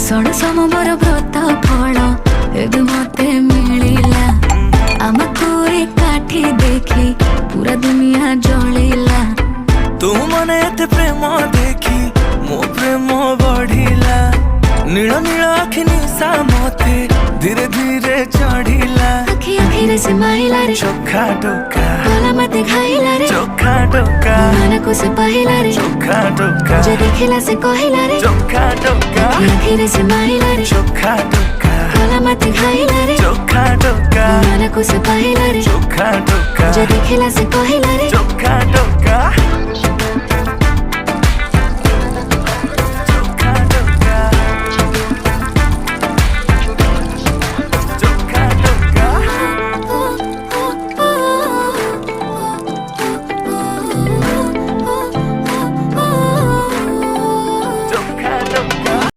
षण summer व्रत फल एबे मते मिलिला आमको एकाठी देखी पूरा दुनिया जलिला तू मने एते प्रेम देखी मो प्रेम बढ़िला नील नील आखि निशा मते धीरे धीरे चढ़िला आखि आखि रे से माइला रे चोखा टोका गला मते खाइला रे चोखा टोका मन को से पहिला रे चोखा टोका जे देखिला से कहिला रे चोखा टोका आखि आखि रे से माइला रे चोखा टोका गला मते खाइला रे चोखा टोका मन को से पहिला रे चोखा टोका जे देखिला से कहिला रे चोखा टोका।